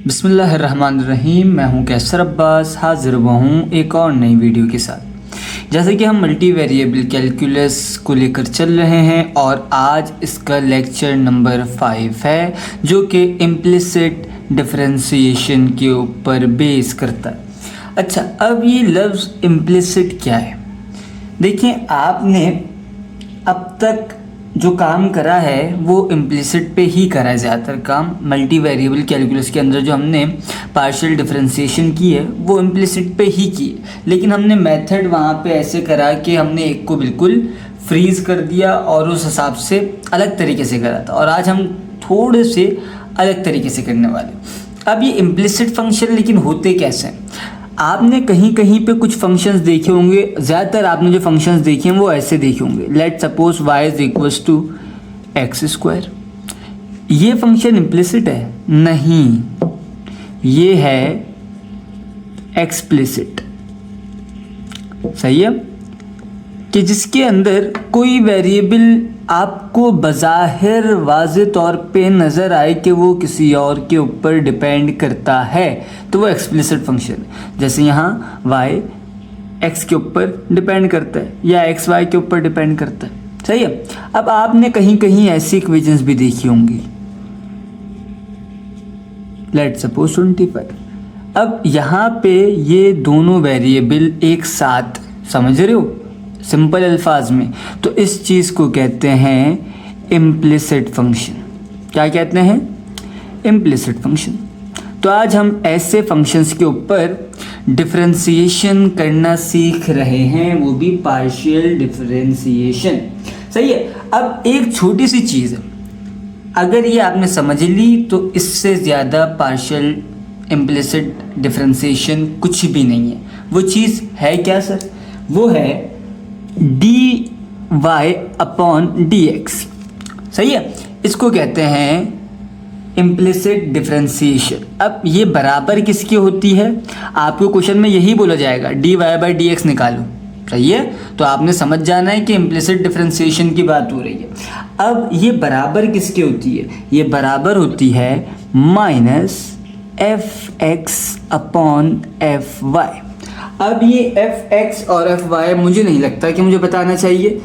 बिस्मिल्लाहिर्रहमानिर्रहीम। मैं हूं कैसर अब्बास, हाजिर हुआ हूं एक और नई वीडियो के साथ। जैसे कि हम मल्टी वेरिएबल कैलकुलस को लेकर चल रहे हैं और आज इसका लेक्चर नंबर 5 है जो कि इम्प्लिसिट डिफरेंशिएशन के ऊपर बेस करता है। अच्छा, अब ये लफ्ज़ इम्प्लिसिट क्या है? देखिए, आपने अब तक जो काम करा है वो इम्प्लिसिट पे ही करा है। ज़्यादातर काम मल्टी वेरिएबल कैलकुलस के अंदर जो हमने पार्शियल डिफरेंशिएशन की है वो इम्प्लिसिट पे ही की है, लेकिन हमने मेथड वहाँ पे ऐसे करा कि हमने एक को बिल्कुल फ्रीज़ कर दिया और उस हिसाब से अलग तरीके से करा था, और आज हम थोड़े से अलग तरीके से करने वाले। अब ये इम्प्लिसिट फंक्शन लेकिन होते कैसे हैं? आपने कहीं कहीं पे कुछ फंक्शंस देखे होंगे, ज़्यादातर आपने जो फंक्शंस देखे हैं वो ऐसे देखे होंगे। Let suppose y is equals to x square. ये फंक्शन इम्प्लिसिट है? नहीं, ये है एक्सप्लिसिट। सही है कि जिसके अंदर कोई वेरिएबल आपको बज़ाहिर वाज़े तौर पे नज़र आए कि वो किसी और के ऊपर डिपेंड करता है, तो वो एक्सप्लिसिट फंक्शन है। जैसे यहाँ y x के ऊपर डिपेंड करता है या x y के ऊपर डिपेंड करता है। सही है। अब आपने कहीं कहीं ऐसी इक्वेशंस भी देखी होंगी, लेट्स सपोज 25। अब यहाँ पे ये दोनों वेरिएबल एक साथ, समझ रहे हो सिंपल अल्फाज में, तो इस चीज़ को कहते हैं इम्प्लिसिट फंक्शन। क्या कहते हैं? Implicit function. तो आज हम ऐसे फंक्शंस के ऊपर डिफरेंशिएशन करना सीख रहे हैं, वो भी पार्शियल डिफरेंशिएशन। सही है। अब एक छोटी सी चीज़ है, अगर ये आपने समझ ली तो इससे ज़्यादा पार्शियल इम्प्लिसिट डिफरेंशिएशन कुछ भी नहीं है। वो चीज़ है क्या सर? वो है dy अपॉन dx। सही है। इसको कहते हैं इम्प्लिसिट डिफरेंशिएशन। अब ये बराबर किसकी होती है? आपको क्वेश्चन में यही बोला जाएगा dy/dx निकालो। सही है। तो आपने समझ जाना है कि इम्प्लिसिट डिफरेंशिएशन की बात हो रही है। अब ये बराबर किसकी होती है? ये बराबर होती है माइनस fx अपॉन fy। अब ये fx और fy मुझे नहीं लगता कि मुझे बताना चाहिए।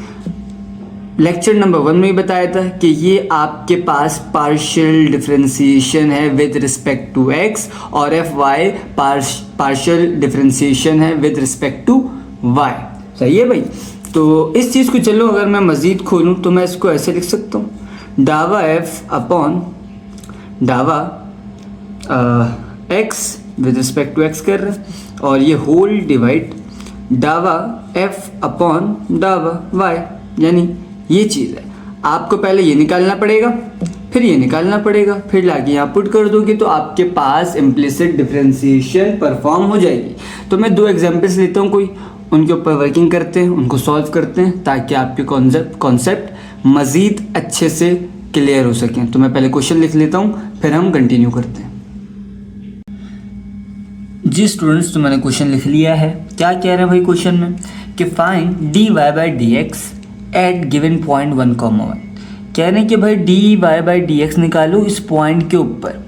लेक्चर नंबर 1 में ही बताया था कि ये आपके पास पार्शियल डिफरेंशिएशन है विद रिस्पेक्ट टू x और fy पार्शियल डिफरेंशिएशन है विद रिस्पेक्ट टू y। सही है भाई। तो इस चीज़ को चलो अगर मैं मज़ीद खोलूँ तो मैं इसको ऐसे लिख सकता हूँ, डावा f अपॉन डावा x with respect to x कर रहे हैं, और ये होल डिवाइड डावा f अपॉन डावा y, यानी ये चीज़ है। आपको पहले ये निकालना पड़ेगा, फिर ये निकालना पड़ेगा, फिर लाके यहाँ पुट कर दोगे तो आपके पास इम्प्लिसिट डिफरेंशिएशन परफॉर्म हो जाएगी। तो मैं 2 एग्जांपल्स लेता हूँ, कोई उनके ऊपर वर्किंग करते हैं, उनको सॉल्व करते हैं ताकि आपके कॉन्सेप्ट मज़ीद अच्छे से क्लियर हो सकें। तो मैं पहले क्वेश्चन लिख लेता हूँ, फिर हम कंटिन्यू करते हैं। जी स्टूडेंट्स, तो मैंने क्वेश्चन लिख लिया है। क्या कह रहे हैं भाई क्वेश्चन में कि find dy/dx eight given point 1, 1। कह रहे हैं कि भाई dy/dx निकालो इस पॉइंट के ऊपर,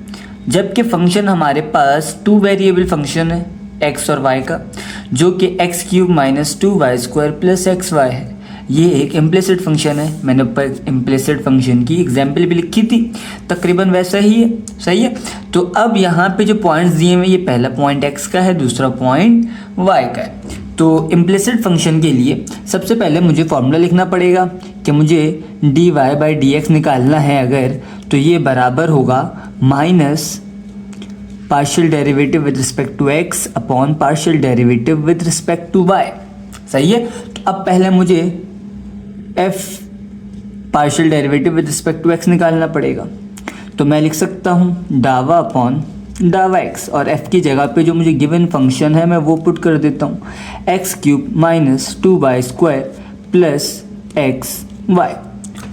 जबकि फंक्शन हमारे पास 2 वेरिएबल फंक्शन है x और y का, जो कि x³ - 2y² + xy है। ये एक इम्प्लिसिट फंक्शन है। मैंने ऊपर इम्प्लिसिट फंक्शन की एग्जाम्पल भी लिखी थी, तकरीबन वैसा ही है। सही है। तो अब यहाँ पे जो पॉइंट्स दिए हुए, ये पहला पॉइंट x का है, दूसरा पॉइंट y का है। तो इम्प्लिसिट फंक्शन के लिए सबसे पहले मुझे फॉर्मूला लिखना पड़ेगा कि मुझे dy/dx निकालना है अगर, तो ये बराबर होगा minus partial derivative with respect to x upon partial derivative with respect to y। सही है। तो अब पहले मुझे f partial derivative with respect to x निकालना पड़ेगा। तो मैं लिख सकता हूँ डावा अपॉन डावा x, और f की जगह पे जो मुझे गिवन फंक्शन है मैं वो पुट कर देता हूँ, x³ - 2y² + xy।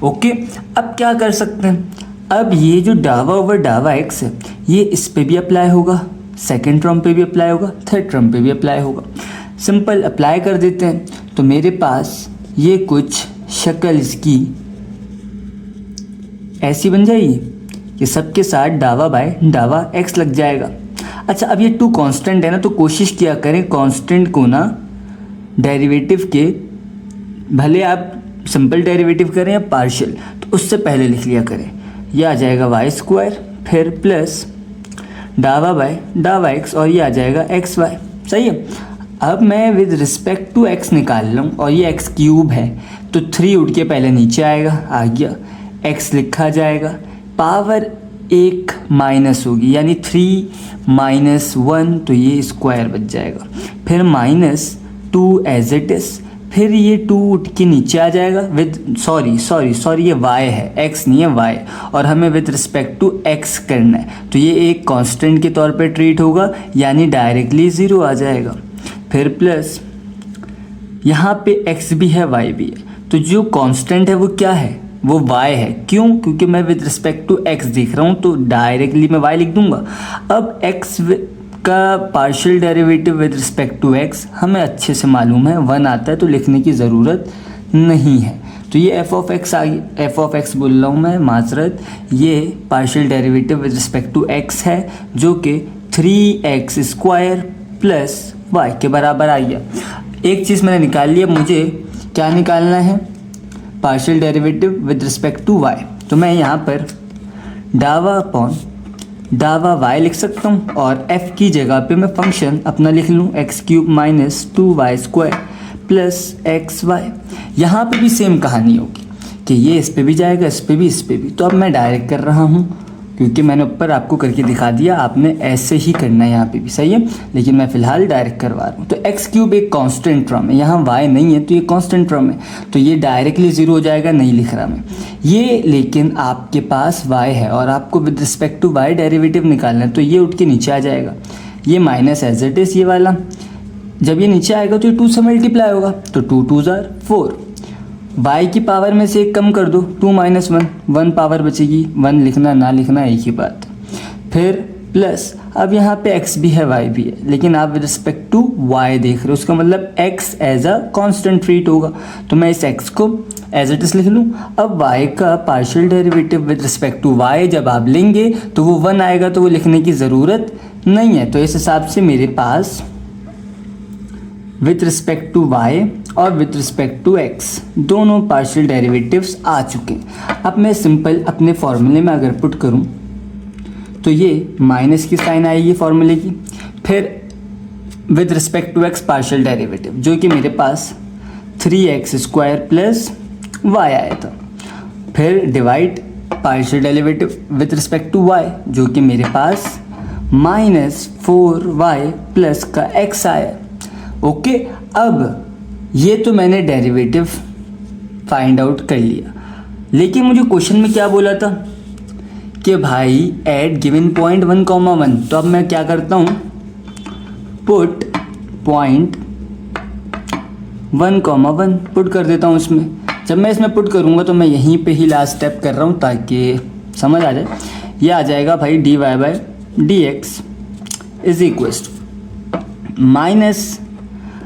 ओके। अब क्या कर सकते हैं? अब ये जो डावा ओवर डावा x है ये इस पे भी अप्लाई होगा, सेकेंड टर्म पे भी अप्लाई होगा, थर्ड टर्म पे भी अप्लाई होगा। सिंपल अप्लाई कर देते हैं तो मेरे पास ये कुछ शक्ल इसकी ऐसी बन जाएगी ये सब के साथ डावा बाय डावा एक्स लग जाएगा। अच्छा, अब ये टू कांस्टेंट है ना, तो कोशिश किया करें कांस्टेंट को ना डेरिवेटिव के, भले आप सिंपल डेरिवेटिव करें या पार्शियल, तो उससे पहले लिख लिया करें। ये आ जाएगा वाई स्क्वायर, फिर प्लस डावा बाय डावा एक्स, और ये आ जाएगा एक्स वाई। सही है। अब मैं विद रिस्पेक्ट टू एक्स निकाल रहा हूँ, और ये एक्स क्यूब है तो 3 उठ के पहले नीचे आएगा, आ गया। एक्स लिखा जाएगा, पावर एक माइनस होगी यानी 3 माइनस 1, तो ये स्क्वायर बच जाएगा। फिर -2 एज इट इज़, फिर ये 2 उठ के नीचे आ जाएगा विद सॉरी ये y है, x नहीं है y, और हमें विद रिस्पेक्ट टू x करना है, तो ये एक कांस्टेंट के तौर पे ट्रीट होगा यानी डायरेक्टली 0 आ जाएगा। फिर प्लस यहाँ पे x भी है y भी है, तो जो कांस्टेंट है वो क्या है, वो y है। क्यों? क्योंकि मैं विद रिस्पेक्ट टू x देख रहा हूँ, तो डायरेक्टली मैं y लिख दूंगा। अब x का partial derivative with respect to x हमें अच्छे से मालूम है, 1 आता है, तो लिखने की ज़रूरत नहीं है। तो ये एफ ऑफ एक्स आ गई, एफ ऑफ एक्स बोल रहा हूँ मैं, माजरत, ये partial derivative with respect to x है जो कि 3x स्क्वायर प्लस y के बराबर आ गया। एक चीज़ मैंने निकाल लिया, मुझे क्या निकालना है, partial derivative with respect to y। तो मैं यहाँ पर डावा अपॉन डावा y लिख सकता हूँ, और f की जगह पे मैं फंक्शन अपना लिख लूँ x³ minus 2y square plus x y. यहाँ पर भी सेम कहानी होगी कि ये इस पे भी जाएगा, इस पे भी, इस पे भी। तो अब मैं डायरेक्ट कर रहा हूँ क्योंकि मैंने ऊपर आपको करके दिखा दिया, आपने ऐसे ही करना है यहाँ पे भी, सही है, लेकिन मैं फ़िलहाल डायरेक्ट करवा रहा हूँ। तो x³ एक कांस्टेंट टर्म है, यहाँ y नहीं है तो ये कांस्टेंट टर्म है, तो ये डायरेक्टली 0 हो जाएगा, नहीं लिख रहा मैं ये। लेकिन आपके पास y है और आपको with respect to y derivative निकालना है, तो ये उठ के नीचे आ जाएगा, ये माइनस एज इट इज़ ये वाला। जब ये नीचे आएगा तो ये 2 से मल्टीप्लाई होगा, तो 2 2 ज़ार 4, y की पावर में से एक कम कर दो, 2 माइनस 1, 1 पावर बचेगी, 1 लिखना ना लिखना एक ही बात। फिर प्लस अब यहाँ पे x भी है y भी है, लेकिन आप विद रिस्पेक्ट टू y देख रहे हो, उसका मतलब x as a constant treat होगा, तो मैं इस x को एज इट इज लिख लूँ। अब y का partial derivative with respect to y जब आप लेंगे तो वो 1 आएगा, तो वो लिखने की ज़रूरत नहीं है। तो इस हिसाब से मेरे पास विथ रिस्पेक्ट टू y और विथ रिस्पेक्ट टू x दोनों पार्शियल डेरिवेटिव्स आ चुके हैं। अब मैं सिंपल अपने फॉर्मूले में अगर पुट करूं तो ये माइनस की साइन आएगी फॉर्मूले की, फिर with respect to x partial derivative जो कि मेरे पास 3x स्क्वायर प्लस y आया था, फिर divide partial derivative with respect to y जो कि मेरे पास -4y प्लस का x आया। ओके, अब ये तो मैंने डेरिवेटिव फाइंड आउट कर लिया, लेकिन मुझे क्वेश्चन में क्या बोला था कि भाई एट गिवन पॉइंट 1, 1, तो अब मैं क्या करता हूँ, पुट पॉइंट 1, 1 पुट कर देता हूँ इसमें। जब मैं इसमें पुट करूँगा तो मैं यहीं पे ही लास्ट स्टेप कर रहा हूँ ताकि समझ आ जाए। ये आ जाएगा भाई dy/dx इज इक्वल्स माइनस।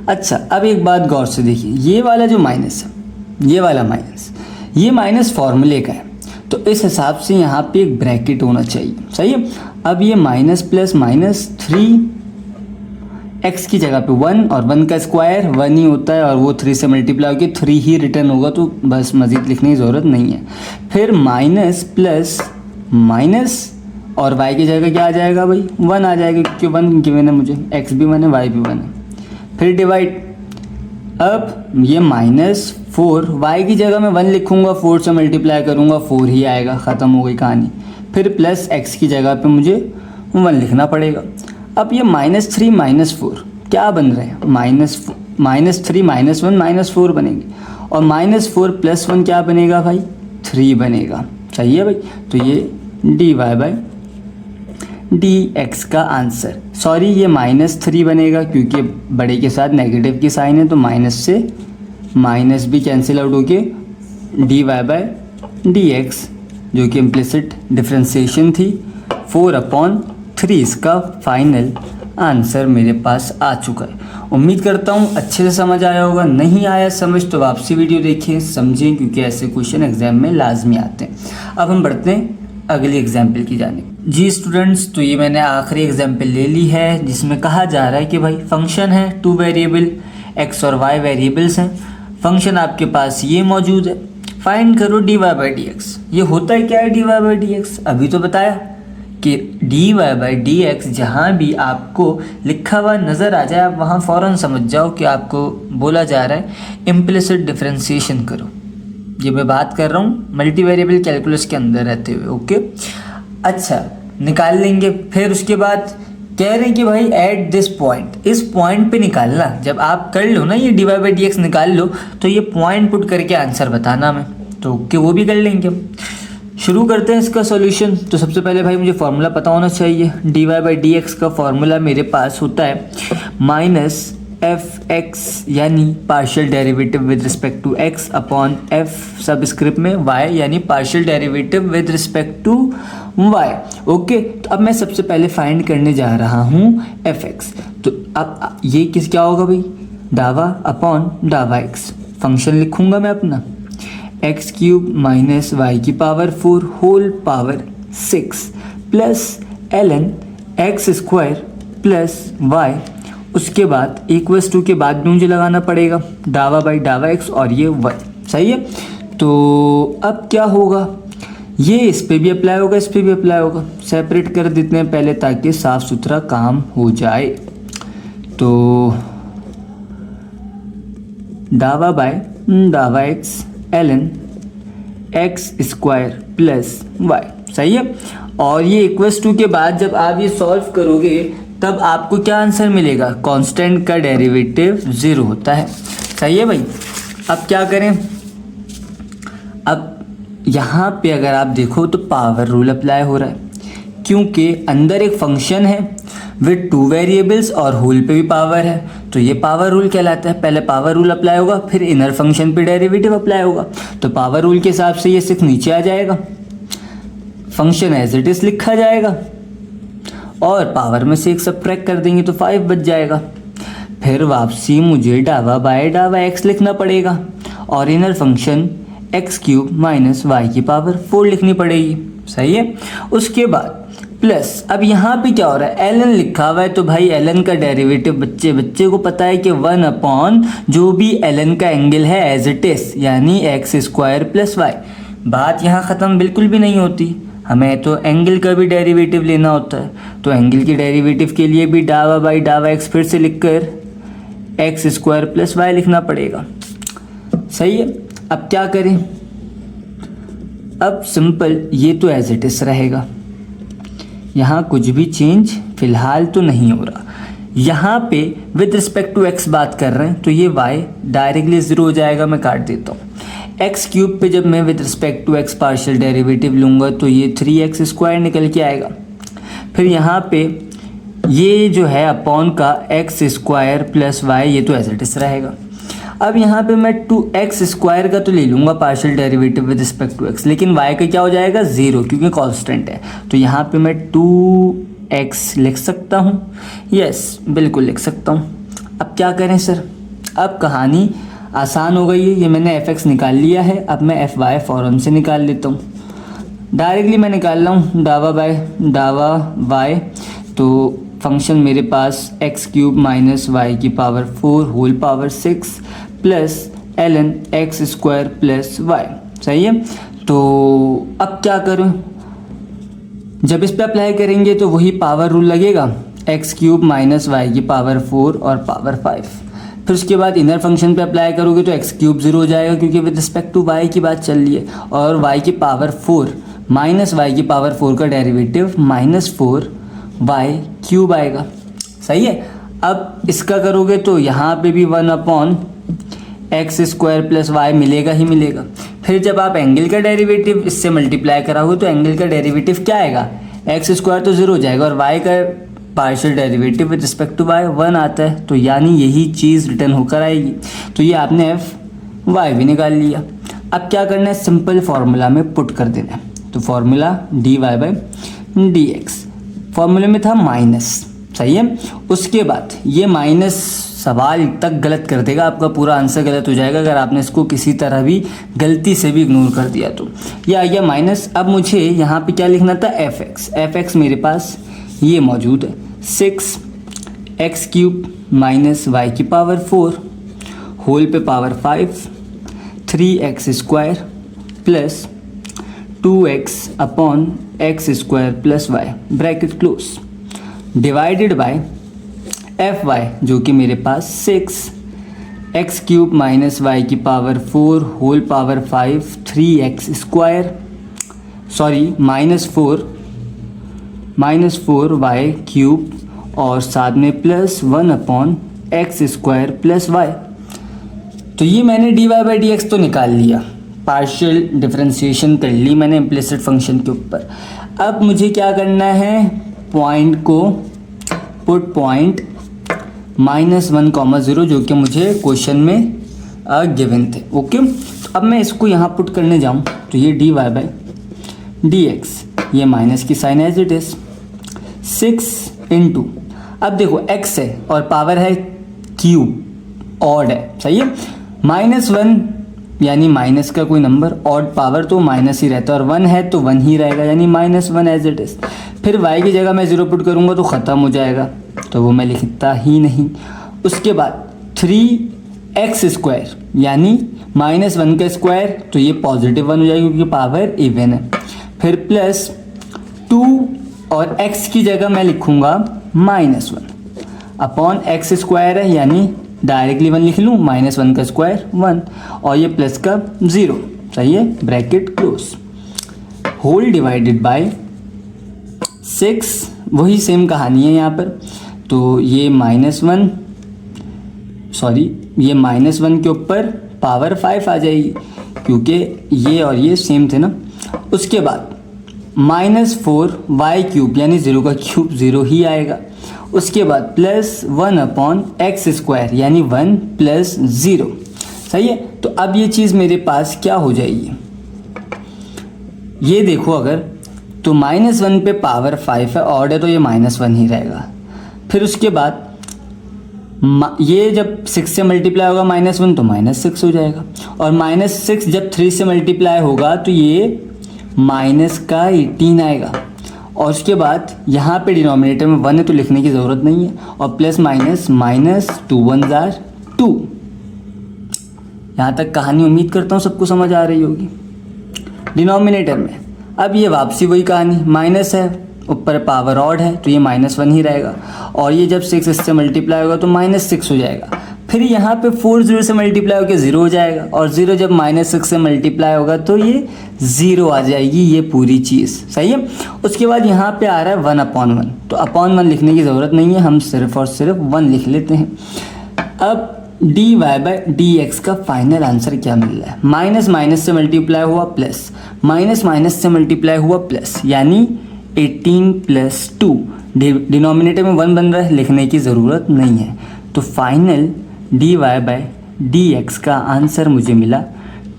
अच्छा, अब एक बात गौर से देखिए, ये वाला जो माइनस है, ये वाला माइनस, ये माइनस फॉर्मूले का है, तो इस हिसाब से यहाँ पे एक ब्रैकेट होना चाहिए, सही है। अब ये माइनस प्लस -3 x की जगह पे 1 और 1 का स्क्वायर 1 ही होता है और वो 3 से मल्टीप्लाई होकर 3 ही रिटर्न होगा, तो बस मज़ीद लिखने की ज़रूरत नहीं है। फिर माइनस प्लस माइनस और y की जगह क्या आ जाएगा भाई, 1 आ जाएगा क्योंकि 1 गिवन है मुझे, x भी 1 है y भी 1 है। फिर डिवाइड, अब ये -4 y की जगह मैं 1 लिखूंगा, 4 से मल्टीप्लाई करूंगा 4 ही आएगा, ख़त्म हो गई कहानी। फिर प्लस x की जगह पे मुझे 1 लिखना पड़ेगा। अब ये -3 -4 क्या बन रहे हैं, -3 -1 -4 बनेंगे, और -4 + 1 क्या बनेगा भाई, 3 बनेगा, सही है भाई। तो ये dy/dx का आंसर, सॉरी ये -3 बनेगा क्योंकि बड़े के साथ नेगेटिव की साइन है, तो माइनस से माइनस भी कैंसिल आउट होके dy/dx जो कि इम्प्लिसिट डिफ्रेंशिएशन थी 4/3 इसका फाइनल आंसर मेरे पास आ चुका है। उम्मीद करता हूँ अच्छे से समझ आया होगा, नहीं आया समझ तो वापसी वीडियो देखें, समझें, क्योंकि ऐसे क्वेश्चन एग्जाम में लाजमी आते हैं। अब हम बढ़ते हैं अगली एग्जाम्पल की जानिब। जी स्टूडेंट्स, तो ये मैंने आखिरी एग्जाम्पल ले ली है जिसमें कहा जा रहा है कि भाई फंक्शन है 2 वेरिएबल, x और y वेरिएबल्स हैं, फंक्शन आपके पास ये मौजूद है, फाइंड करो dy बाई डी एक्स। ये होता है क्या है dy बाई डी एक्स? अभी तो बताया कि dy बाई डी एक्स जहाँ भी आपको लिखा हुआ नज़र आ जाए आप वहाँ फ़ौरन समझ जाओ कि आपको बोला जा रहा है इम्प्लिसिट डिफरेंशिएशन करो। ये मैं बात कर रहा हूँ मल्टी वेरिएबल कैलकुलस के अंदर रहते हुए। ओके, अच्छा निकाल लेंगे। फिर उसके बाद कह रहे हैं कि भाई एट दिस पॉइंट, इस पॉइंट पे निकालना। जब आप कर लो ना ये d y by d x निकाल लो तो ये पॉइंट पुट करके आंसर बताना हमें, तो ओके वो भी कर लेंगे हम। शुरू करते हैं इसका सॉल्यूशन। तो सबसे पहले भाई मुझे फार्मूला पता होना चाहिए। D y by d x का फार्मूला मेरे पास होता है माइनस एफ एक्स यानी partial derivative with respect to x upon f subscript में वाई यानी partial derivative with respect to y. Okay, तो अब मैं सबसे पहले फाइंड करने जा रहा हूँ एफ एक्स। तो अब ये किस क्या होगा भाई, डावा अपॉन डावा एक्स। फंक्शन लिखूंगा मैं अपना एक्स क्यूब माइनस वाई की power 4 whole power 6 plus l n x square plus y. उसके बाद इक्वल्स टू के बाद भी मुझे लगाना पड़ेगा डावा बाई डावा एक्स और ये वाई। सही है, तो अब क्या होगा, ये इस पे भी अप्लाई होगा, इस पे भी अप्लाई होगा। सेपरेट कर देते हैं पहले ताकि साफ सुथरा काम हो जाए। तो डावा बाय डावा x l n x square plus y. सही है, और ये इक्वल्स टू के बाद जब आप ये सॉल्व करोगे तब आपको क्या आंसर मिलेगा, कांस्टेंट का डेरिवेटिव 0 होता है। सही है भाई। अब क्या करें, अब यहाँ पे अगर आप देखो तो पावर रूल अप्लाई हो रहा है क्योंकि अंदर एक फंक्शन है विद 2 वेरिएबल्स और होल पे भी पावर है, तो ये पावर रूल कहलाता है। पहले पावर रूल अप्लाई होगा फिर इनर फंक्शन पे डेरिवेटिव अप्लाई होगा। तो पावर रूल के हिसाब से ये 6 नीचे आ जाएगा, फंक्शन एज इट इज लिखा जाएगा और पावर में से 1 सब्ट्रैक्ट कर देंगे तो 5 बच जाएगा। फिर वापसी मुझे डावा बाय डावा एक्स लिखना पड़ेगा और inner function x cube minus y की पावर 4 लिखनी पड़ेगी। सही है, उसके बाद प्लस अब यहाँ पे क्या हो रहा है, एल एन लिखा हुआ है तो भाई एल एन का डेरिवेटिव बच्चे को पता है कि 1 अपॉन जो भी एल एन का एंगल है एज इट इज यानी एक्स स्क्वायर प्लस वाई। बात यहाँ ख़त्म बिल्कुल भी नहीं होती, हमें तो एंगल का भी डेरिवेटिव लेना होता है। तो एंगल के डेरिवेटिव के लिए भी डावा बाई डावा एक्स फिर से लिखकर एक्स स्क्वायर प्लस वाई लिखना पड़ेगा। सही है, अब क्या करें, अब सिंपल ये तो एज इट इज रहेगा, यहाँ कुछ भी चेंज फिलहाल तो नहीं हो रहा। यहाँ पे विद रिस्पेक्ट टू एक्स बात कर रहे हैं तो ये y डायरेक्टली 0 हो जाएगा, मैं काट देता हूँ। एक्स क्यूब पे जब मैं with respect to x partial derivative लूँगा तो ये 3x स्क्वायर निकल के आएगा। फिर यहाँ पे ये जो है अपॉन का एक्स स्क्वायर प्लस वाई ये तो एज इट इज रहेगा। अब यहाँ पे मैं 2x स्क्वायर का तो ले लूँगा partial derivative with respect to x, लेकिन y का क्या हो जाएगा 0 क्योंकि कांस्टेंट है। तो यहाँ पे मैं 2x लिख सकता हूँ, यस बिल्कुल लिख सकता हूँ। अब क्या करें सर, अब कहानी आसान हो गई है। ये मैंने fx निकाल लिया है, अब मैं fy फ़ौरन से निकाल लेता हूँ। डायरेक्टली मैं निकाल रहा हूँ डावा बाय डावा y, तो फंक्शन मेरे पास एक्स क्यूब माइनस वाई की power 4 whole power 6 plus l n x square plus y. सही है, तो अब क्या करूँ, जब इस पे अप्लाई करेंगे तो वही पावर रूल लगेगा, एक्स क्यूब माइनस वाई की पावर 4 और पावर 5। फिर उसके बाद इनर फंक्शन पे अप्लाई करोगे तो एक्स क्यूब 0 हो जाएगा क्योंकि विद रिस्पेक्ट टू वाई की बात चल रही है, और वाई की पावर 4 माइनस वाई की पावर 4 का डेरिवेटिव -4 वाई क्यूब आएगा। सही है, अब इसका करोगे तो यहाँ पे भी 1 upon x square plus y मिलेगा ही मिलेगा। फिर जब आप एंगल का डेरिवेटिव इससे मल्टीप्लाई कराओगे तो एंगल का डेरिवेटिव क्या आएगा, एक्स स्क्वायर तो 0 हो जाएगा और वाई का partial derivative with respect to y 1 आता है, तो यानी यही चीज़ रिटर्न होकर आएगी। तो ये आपने एफ वाई भी निकाल लिया। अब क्या करना है, सिंपल फार्मूला में पुट कर देना है। तो formula d y by d x, फॉर्मूले में था माइनस। सही है, उसके बाद ये माइनस सवाल तक गलत कर देगा, आपका पूरा आंसर गलत हो जाएगा अगर आपने इसको किसी तरह भी गलती से भी इग्नोर कर दिया तो। ये आ गया माइनस। अब मुझे यहाँ पे क्या लिखना था, एफ एक्स मेरे पास ये मौजूद है, 6x³ माइनस वाई की पावर 4 होल पे power 5 3x² plus 2x upon x² plus y bracket close divided by fy जो कि मेरे पास 6x³ माइनस वाई की power 4 whole power 5 3x² sorry minus 4y³ और साथ में plus 1 upon x² plus Y. तो ये मैंने dy/dx तो निकाल लिया, पार्शियल डिफरेंशिएशन कर ली मैंने इम्प्लिसिट फंक्शन के ऊपर। अब मुझे क्या करना है, पॉइंट को पुट पॉइंट -1,0 जो कि मुझे क्वेश्चन में गिवन थे। ओके, तो अब मैं इसको यहाँ पुट करने जाऊँ तो ये dy/dx ये माइनस की sign as it is 6 into, अब देखो x है और पावर है क्यूब ऑड है, सही है, -1 यानी माइनस का कोई नंबर, ऑड पावर तो माइनस ही रहता है और 1 है तो 1 ही रहेगा यानी -1 एज इट इज। फिर y की जगह मैं 0 पुट करूँगा तो ख़त्म हो जाएगा, तो वो मैं लिखता ही नहीं। उसके बाद 3x² यानी -1 का स्क्वायर, तो ये पॉजिटिव 1 हो जाएगा क्योंकि पावर इवन है। फिर प्लस 2 और x की जगह मैं लिखूँगा -1 अपॉन x² है यानी डायरेक्टली 1 लिख लूँ, -1 का स्क्वायर 1 और ये प्लस का 0, सही है, bracket close whole divided by 6, वही सेम कहानी है यहाँ पर। तो ये ये -1 के ऊपर पावर 5 आ जाएगी क्योंकि ये और ये सेम थे ना। उसके बाद -4y³ यानी 0 का क्यूब 0 ही आएगा। उसके बाद प्लस 1 अपॉन x² यानी 1 प्लस 0, सही है। तो अब ये चीज़ मेरे पास क्या हो जाएगी, ये देखो अगर तो -1 पे पावर 5 है, ऑड है तो ये -1 ही रहेगा। फिर उसके बाद ये जब 6 से मल्टीप्लाई होगा -1 तो -6 हो जाएगा और -6 जब 3 से मल्टीप्लाई होगा तो ये -18 आएगा। और उसके बाद यहाँ पे डिनोमिनेटर में 1 है तो लिखने की ज़रूरत नहीं है और प्लस माइनस -2 1 जार 2। यहाँ तक कहानी उम्मीद करता हूँ सबको समझ आ रही होगी। डिनोमिनेटर में अब ये वापसी वही कहानी, माइनस है ऊपर पावर ऑड है तो ये -1 ही रहेगा और ये जब 6 इससे मल्टीप्लाई होगा तो -6 हो जाएगा। फिर यहाँ पे 4 0 से मल्टीप्लाई होकर 0 हो जाएगा और 0 जब -6 से मल्टीप्लाई होगा तो ये 0 आ जाएगी, ये पूरी चीज़, सही है। उसके बाद यहाँ पे आ रहा है 1/1, तो अपॉन 1 लिखने की ज़रूरत नहीं है, हम सिर्फ और सिर्फ 1 लिख लेते हैं। अब dy/dx का फाइनल आंसर क्या मिल रहा है, माइनस माइनस से मल्टीप्लाई हुआ प्लस, माइनस माइनस से मल्टीप्लाई हुआ प्लस, यानी 18 + 2। डिनोमिनेटर में 1 बन रहा है, लिखने की ज़रूरत नहीं है। तो फाइनल dy/dx का आंसर मुझे मिला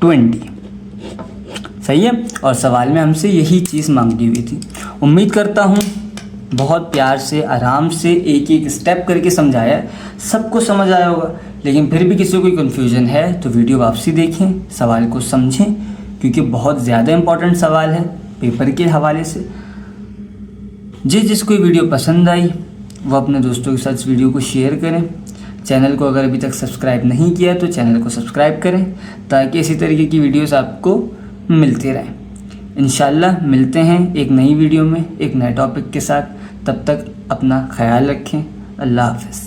20, सही है। और सवाल में हमसे यही चीज़ मांगी हुई थी। उम्मीद करता हूँ बहुत प्यार से आराम से एक एक स्टेप करके समझाया, सबको समझ आया होगा। लेकिन फिर भी किसी को कोई कन्फ्यूज़न है तो वीडियो वापसी देखें, सवाल को समझें, क्योंकि बहुत ज़्यादा इम्पोर्टेंट सवाल है पेपर के हवाले से। जिसको ये वीडियो पसंद आई वो अपने दोस्तों के साथ इस वीडियो को शेयर करें। चैनल को अगर अभी तक सब्सक्राइब नहीं किया तो चैनल को सब्सक्राइब करें ताकि इसी तरीके की वीडियोस आपको मिलती रहें। इंशाल्लाह मिलते हैं एक नई वीडियो में एक नए टॉपिक के साथ। तब तक अपना ख्याल रखें। अल्लाह हाफ़िज़।